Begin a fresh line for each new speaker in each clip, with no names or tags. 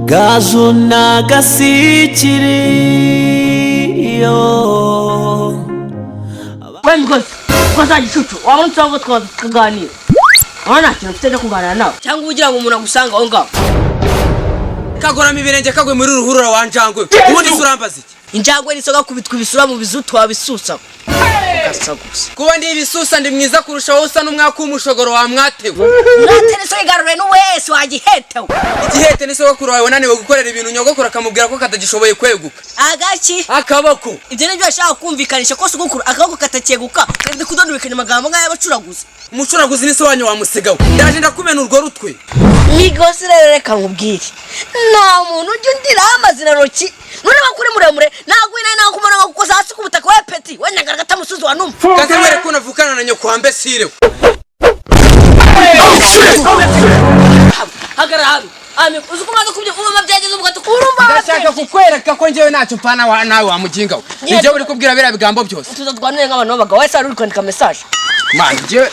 Gazo na gasikiriyo
Wemgozi kwaza gicucu wabona cyangwa twakaganira wana kintu mfite cyo kuganira nawe cyangwa ugira ngo umuntu agusanga aho ngaho
kagora mibirenge kagwe muri ruhurura wanjangwe ubundi surambaza iki
injangwe nisoga kubitwa ibisura mu bizu twabisusa ugasagusa
kuba ndi ibisusa ndi mwiza kurusha wowe usa n'umwaka w'umushogoro wa mwatewe
mwatene so igarure n'uwese wagihetewe
igihete ni sogokuru wawe wananiwe gukorera ibintu nyogokuru akamubwira ko katagishoboye kweguka
agaki
akaboko
ibyo nibyo ashaka kumvikanisha ko sogokuru akaboko katakeguka kandi kudondubikanya amagambo nk'ay'abacuraguzi
umucuraguzi ni sobanyo wamusigaho ndaje ndakumena urwo rutwe
Migozi rero reka nkubwire nta muntu ujya undira amazina roki none bakuri muremure nagwina naho kumara gukoza hasi ku butaka we peti we nyagara gatamusuzi wa numva
katemere ko navukana na nyoko wambe sire
hagara habi ami uzukumaza kubyo umama byageze ubugatu kurumba
ndashaka kukwereka ko njewe ntacyo mpana wa nawe wamugingaho nje uri kubwira bera bigambo byose
tuzatwanire nk'abantu babaga wese ari kwandika message
man je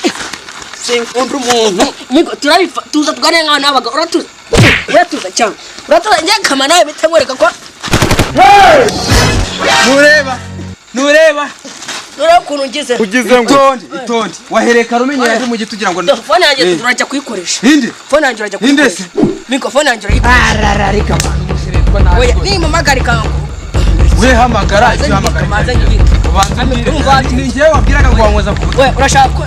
sinkunda umuntu
migo turabifa tuzatwanire nk'abantu babaga uratuza cyangwa uratuza nje kama nawe bitamwereka ko
nureba
ukuntu ngize
itonde wahereka rumenye yari mu gitugira ngo
phone yanjye turajya kuyikoresha
inde
phone yanjye urajya kuyikoresha migo phone yanjye urayikoresha
arararika mushiretwa nawe
oya ni mamagarika
we hamagara ubanza ni ngewe wabwiraga ngo wankoza ku
we urashaka ko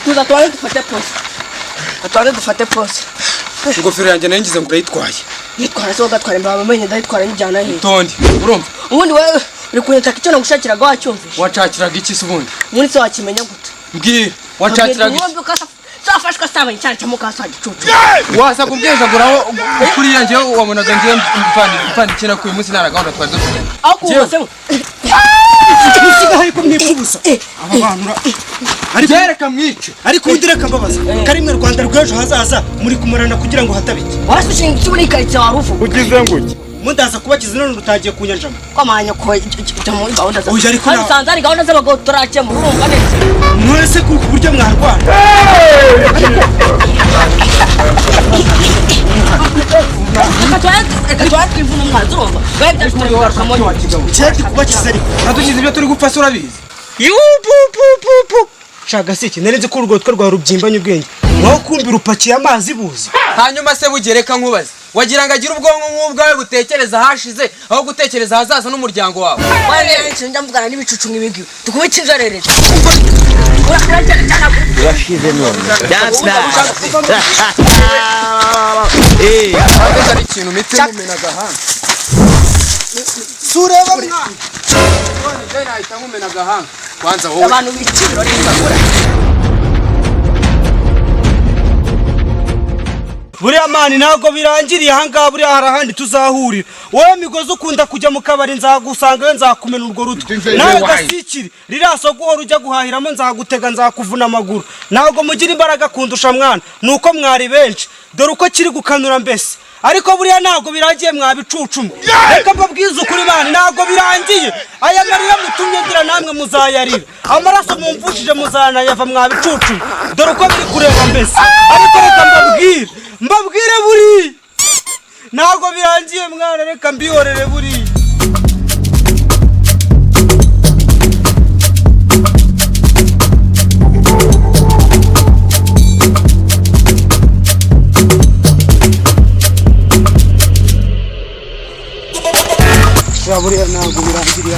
tuza twari dufate pose
ingofero yanjye naringize ngo urayitwaye
yitwara so gatwara imbaba menye ndayitwara njyana he
tonde urumva
ubundi wewe uri kunyita icyo nagushakiraga wacyumvisha
wacakiraga iki se ubundi
muri se wakimenya gute
mbwira wacakiraga iki
safashwa saba cyane cyo mukasa gicucu
wasa kubyenza guraho kuri yanjye wabonaga ngiye mfani kina ku munsi naragahunda twari dufite
akubase
Musiga hari ko mwipfubusa aba bantu
ari byereka mwice
ariko udireka mbabaza karimwe Rwanda rw'ejo hazaza muri kumurana kugira ngo hatabike
warashinga ikiburi karitse warufu
ugize nguki mundaza kubakiza none rutagiye kunyanjama
kwamanya ko muri gahunda za
oya ariko
sanza ari gahunda z'abagabo turakemura urumva neza
mwese ku buryo mwarwana
twivuna mwanzurumva
cyati kubakiza ariko
natugize ibyo turi gupfa surabizi
shaga siki narenze ko urwo twa rwa rubyimbanye ubwenge waho kumbira upakiye amazi buzi
hanyuma se bugereka nkubaze wagira ngo agira ubwonko nk'ubwawe butekereza hashize aho gutekereza hazaza n'umuryango wawe
wale njya mvugana n'ibicucu nk'ibigi tukubita inzarereza
urashize none that's
ari ikintu mite mumena gahanga
sureba mwana
none je nahita nkumena gahanga kwanza wowe
abantu biciro n'ingakura
buriya mani ntabwo birangiriye ahangaha buriya hari ahandi tuzahurira wowe Migozi ukunda kujya mu kabari nzagusanga we nzakumena urwo rutwe nawe gasikiri riraso guhora ujya guhahiramo nzagutega nzakuvuna amaguru ntabwo mugira imbaraga kundusha mwana nuko mwari benshi dore uko kiri gukanura mbese ariko buriya ntabwo birangiye mwabicucumwe reka mbabwize ukuri mani ntabwo birangiye aya marira mutumye ngira namwe muzayarira amaraso mumvushije muzanayava mwabicucumwe dore uko biri kureba mbese ariko reka mbabwire buri ntabwo birangiye mwana reka mbihorere buri buriya ntabwo birangiriye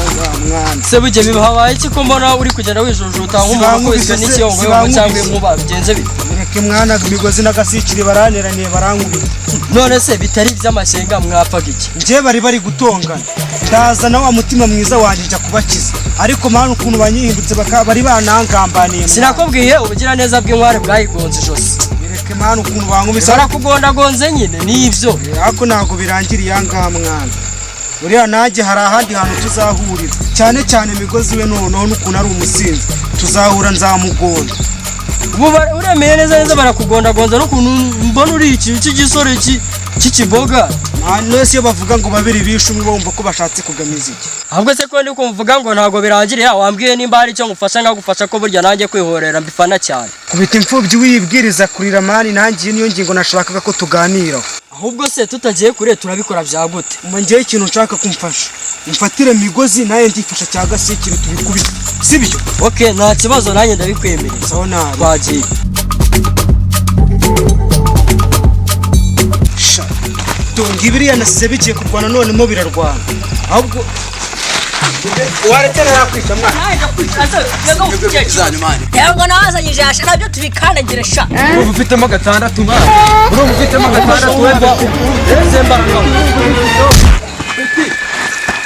mwana
se bujye bibahaye iki ko mbona uri kugenda wijujuta nk'umuntu wese n'ikiyongo cyangwa inkuba bigenze bite
reke mwana Migozi n'agasikiri baraneraniye barankubita
none se bitari by'amashyenga mwapfaga iki
nje bari gutongana ndazana wa mutima mwiza wanjye njya kubakiza ariko mwana ukuntu banyihindutse bari banangambaniye
sinakubwiye ubugira neza bw'inkware bwayigonze ijosi
reke mwana ukuntu bankubise
barakugondagonze nyine nivyo
ariko ntabwo birangiriye ahangaha mwana uriya nanjye hari ahandi hantu tuzahurira cyane Migozi we noneho n'ukuntu ari umusinzi tuzahura nzamugonda
ubu uremeye neza barakugondagonza n'ukuntu mbona uri iki cy'igisore cy'ikiboga
nose iyo bavuga ngo babiri bishe umwe bumva ko bashatse kugamiza iki
ahubwo se ko ndi kumvuga ngo ntago birangirira wambwiye nimba hari icyo ngufasha nkagufasha ko burya nanjye kwihorera mbifana cyane
kubita imfubyi wibwiriza kurira mani nanjye niyo ngingo nashakaga ko tuganiraho
ahubwo se tutagiye kure turabikora bya gute
mba ngewe ikintu nshaka kumfasha mfatire migozi naye ndifasha cya gasikiri tubikubita sibyo
okay nta kibazo nanjye ndabikwemerera
sawa nabi
twagiye
tunga ibiriya nasize bigiye kurwana none mo birarwana ahubwo warekera yakwisha mwana
yego nawazanye ijasha nabyo tubikandagira sha
ubu ufitemo gatandatu mwana ubu ufitemo gatandatu wenda
ese mbaraga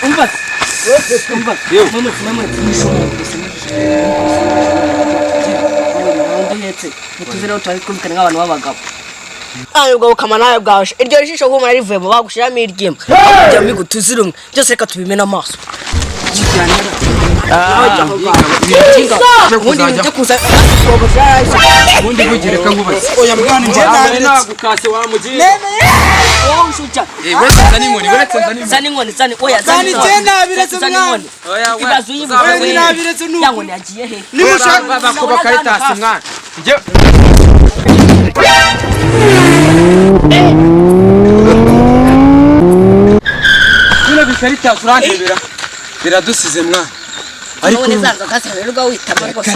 umva
ubwo bukama nawe bwaje iryo jisho humura rivuyemo bagushiramo iryima kujya migutuzira umwe byose reka tubimena amaso
ubundi bugereka nkubaze
oya mwana njye
nagukase wamugiye
zana inkoni zana oya
zana icyenda biretse mwana
ibazo
oya nabiretse nuko
yangoni yagiye he
nimushaka
bakuba karitasi mwana njye bino bikaritasi urandebera biradusize mwana
ariko neza gasererwa witama rwose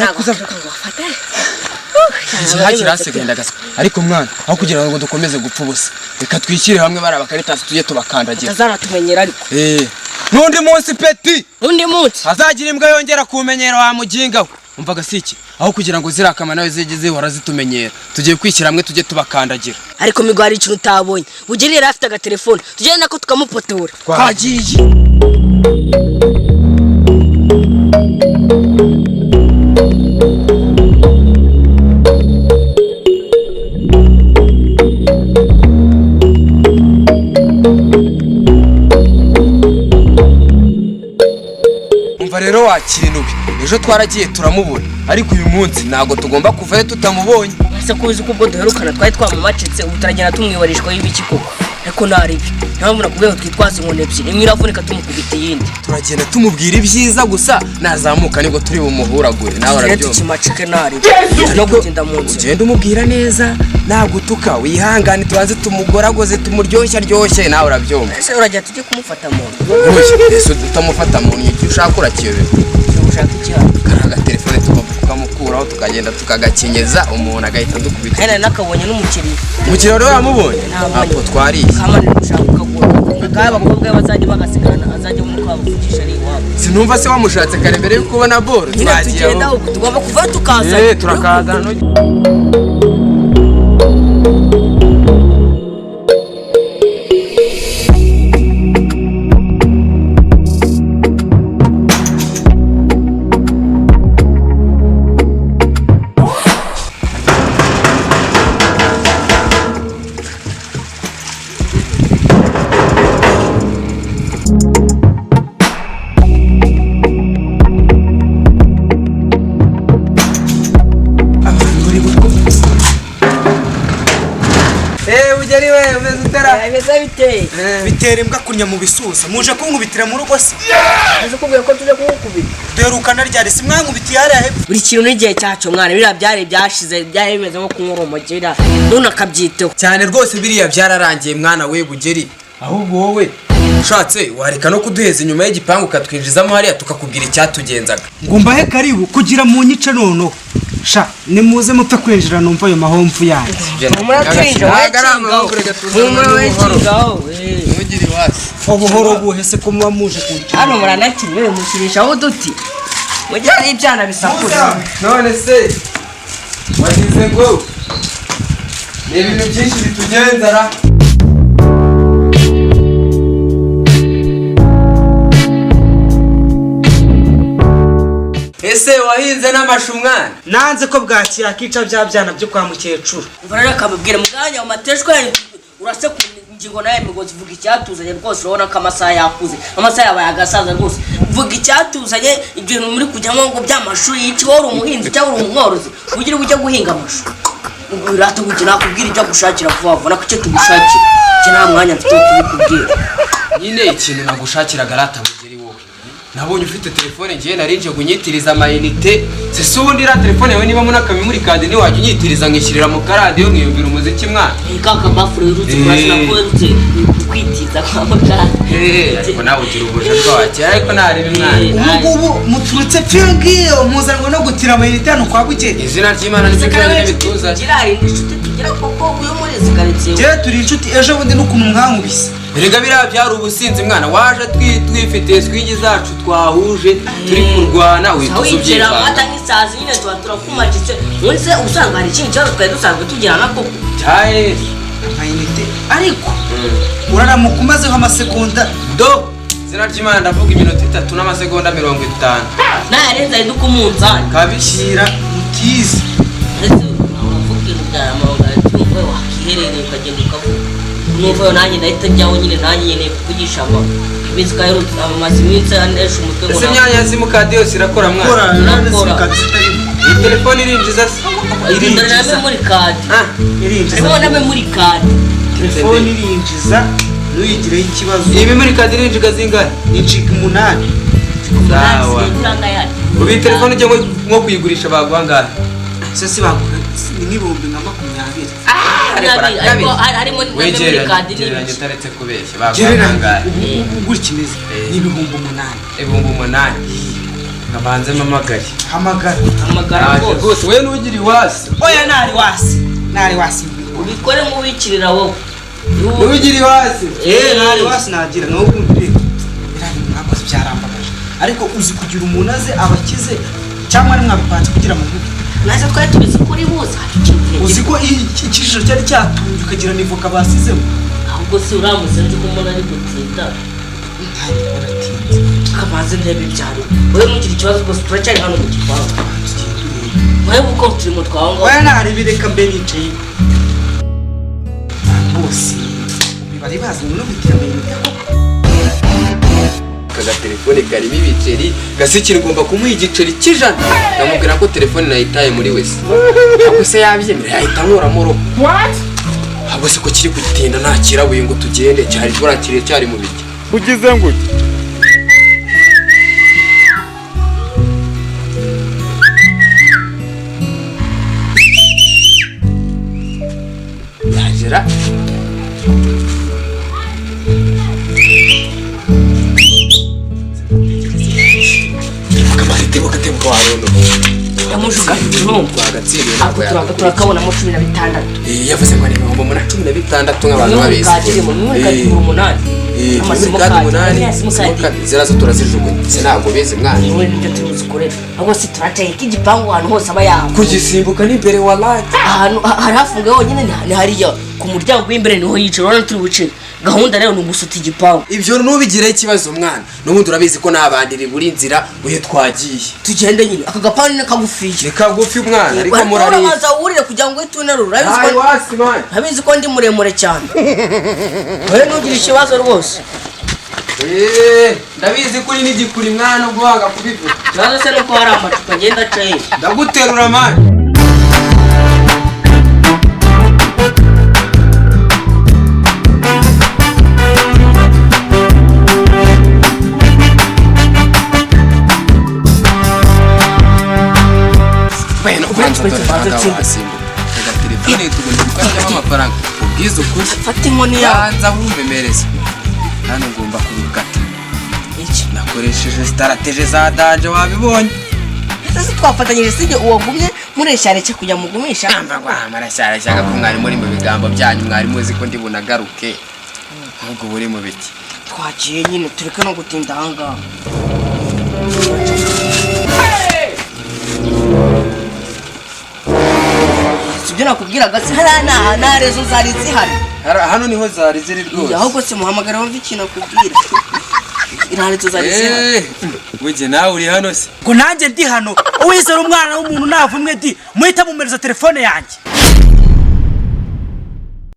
hakirasigaye gasa ariko mwana aho kugira ngo dukomeze gupfa ubusa reka twishyire hamwe bari abakaritasi tujye tubakandagira
atazanatumenyera ariko
n'undi munsi peti
undi munsi
hazagira imbwa yongera kumenyera wa muginga we umvaga si iki aho kugira ngo zirakama nawe zijye zihora zitumenyera tugiye kwishyira hamwe tujye tubakandagira
ariko migo hari ikintu utabonye bugire yari afite agatelefone tugende nako tukamupotora
twagiye umva rero wakinuwe ejo twaragiye turamubona ariko uyu munsi ntago tugomba kuvayo tutamubonye
ese ko uzi ko ubwo duherukana twari twamumacitse ubu turagenda tumwibarishwaho ibiki koko ariko naribi ntabwo nakubwiye twitwaza inkoni ebyiri imwe iravunika tumukubita iyindi
turagenda tumubwira ibyiza gusa nazamuka nibwo turi bumuhuragure nawe arabyumva
tukimacike naribi no kugenda mu nzu
ugenda umubwira neza nagutuka wihangane tubanze tumugoragoze tumuryoshye aryoshye nawe urabyumva
ese urajya tujye kumufata mu nzu
ese utamufata mu nzu icyo ushaka urakiyobera
ushaka ikiha
karaga telefone tukamukuraho tukagenda tukagakenyeza umuntu agahita dukubita
kandi nakabonye n'umukiriya
umukiriya rero wamubonye ntabwo twariye
kamane ushaka ukagura ngaba abakobwa bazajya bagasigarana azajya muri kwa bavugisha ari iwabo
sinumva se wamushatse kare mbere yuko ubona boro
tugenda tugomba kuva tukaza
turakazana ugeri we umeze utera
bimeze biteye
bitera imbwa kunya mu bisusa muje kunkubitira mu rugo se
uzi kubwira ko tuje kumukubita
derukana ryari si mwankubitiye hariya hepfo
buri kintu n'igihe cyacu mwana biriya byari byashize byari bimeze nko kunywa urumogi none akabyiteho
cyane rwose biriya byararangiye mwana we bugeri ahubwo wowe ushatse wareka no kuduheza inyuma y'igipangu ukatwinjizamo hariya tukakubwira icyatugenzaga
ngo mbahe karibu kugira mu nyice noneho sha nimuze mupfe kwinjira numva ayo mahomvu yanyu ubuhoro buhese ko muba muje kunca
hano muranakiriwe mukirishaho uduti mugira n'ibyana bisakuza
none se wagize ngo ni ibintu byinshi bitugenzara ese wahinze n'amashu mwana
nanze ko bwaki yakica bya byana byo kwa mukecuru
mvana akamubwira muganya mu mateshwa urase ku ngingo naye migozi vuga icyatuzanye rwose urabona ko amasaha yakuze amasaha yabaye agasaza rwose vuga icyatuzanye ibintu muri kujyamo ngo by'amashuri yici wari umuhinzi cyangwa uri umworozi ugira ujya guhinga amashu urata gukina nakubwira ijya gushakira vuba vuba nako icyo tugushakira nta mwanya mfite wo kubikubwira
nyine ikintu nagushakiraga rata bugeri wowe nabonye ufite telefone ngiye narinje kunyitiriza amayinite se ubundi iriya telefone yawe niba munakame muri kadi ntiwajya unyitiriza nkishyirira mu karadiyo nkiyumvira umuziki mwana
kaka bafure urutse kurasina ko urutse kwitiza kwa muganga
ariko nawe ugira ubusha bwacyo ariko nareba mwana
ubu muturutse pfingiyo muzanwa no gutira amayinite hano kwa bugeri
izina ry'Imana n'ibyo bituza
kirari inshuti tugira koko uyo muri zikaritsiye
je turi inshuti ejo bundi n'ukuntu mwankubise
erega biriya byari ubusinzi mwana waje twifitiye swingi zacu twahuje turi kurwana wituza
ubyira amata nk'isazi nyine tuba turakumacitse munsi usanga hari ikindi kibazo twari dusanzwe tugirana koko
cyaye
amayinite ariko uraramuka umazeho amasegonda
do izina ry'Imana ndavuga iminota 3 n'amasegonda 50
nayarenza ari dukumunzani
kabishyira
mukizi
uravuga iby'amahanga cyumva wakiherereye ukagenda ukavuga nuko nanjye ndahita njyaho nyine nanjye nyine kuvugisha amazi kaherutse amazi iminsi anesha umutwe ngo
ese myanya simukadi yose irakora mwana iyi telefone irinjiza
irinjiza na memory card
irinjiza
na memory card
telefone irinjiza nuyigireho ikibazo
iyi memory card irinjiga zingana
injiga 8
sawa ubi telefone cyangwa nko kuyigurisha baguhangahe
se si bagura n'ibihumbi nka 20
ariko harimo memory card
irinjiza utaretse kubeshya baguhangahe
ugura kimeze n'ibihumbi
8 ngabanze mamagari
hamagara
rwose we nugiri wasi
oya nari wasi
ubikore nk'uwikirira wowe
nugiri wasi
nari wasi nagira no kumvire birani mwakoze byarambagaje ariko uzi kugira umuntu aze abakize cyangwa ari mwabipanze kugira mu mutwe
naze twari tubizi kuri buza
uzi ko ikijisho cyari cyatunje ukagira nivoka basizemo
ahubwo si uramusenze ko umuntu ari gutinda kamaze ndebe byaro wowe mugira ikibazo rwose turacyari hano mu gipangu wowe uko turi mu twaho
oya nari bireka mbe nicaye bose bari bazi no gutira amayinite
kaga telefone karimo ibiceri gasikira ugomba kumuha igiceri cy'ijana ngamubwira ko telefone nayitaye muri wese ako se yabyemera yahita nkuramo roho ahubwo se ko kiri gutinda ntakirabuye ngo tugende cyari turakiriye cyari mu biti
ugize ngo
yagera akatebuka warondo
yamushuka
twagatsiriye
ntabwo turakabonamo 16
yavuze ngo ni 16 nk'abantu babizi amasomo kadi zirazo turazijugunya se ntabwo bizi mwana
wowe nibyo tuzikorera ahubwo si turateye igipangu ahantu hose aba yaho
kugisimbuka n'imbere wallahi
ahantu hari hafunga honyine ni hariya ku muryango w'imbere niho yicara urabona turi buce gahunda rero ni ugusuta igipangu
ibyo nubigireho ikibazo mwana n'ubundi urabizi ko nabandiri buri nzira uye twagiye
tugende nyine aka gapangu ni kagufiye
ni kagufi mwana ariko
murari urabanza wurire kugira ngo itunarure urabizi ko ndi muremure cyane wowe nugira ikibazo rwose
ndabizi kuri n'igikuri mwana ubwo wanga kubivuga
ikibazo se nuko hari amacupa agenda acaye
ndaguterura mwana telefone tugomba gukoramo amafaranga ubwiza ukuri
fata inkoni yawe
banza wumvemereza hano ngomba kubikata nakoresheje strategie za danje wabibonye
ese twafatanyije sije uwagumye mureshyareke kujya mugumisha
marashyarashyaga ko mwari muri mu bigambo byanyu mwari muzi ko ndi bunagaruke ahubwo buri mu biki
twagiye nyine tureke no gutinda ahangaha sibyo nakubwiraga se hariya nta rezo zari zihari
hano niho zari ziri rwose
ahubwo se muhamagara wumva ikintu akubwira nta rezo zari zihari
wege nawe uri hano se
ngo nanjye ndi hano uwizera umwana w'umuntu navumwe di muhita mumereza telefone yanjye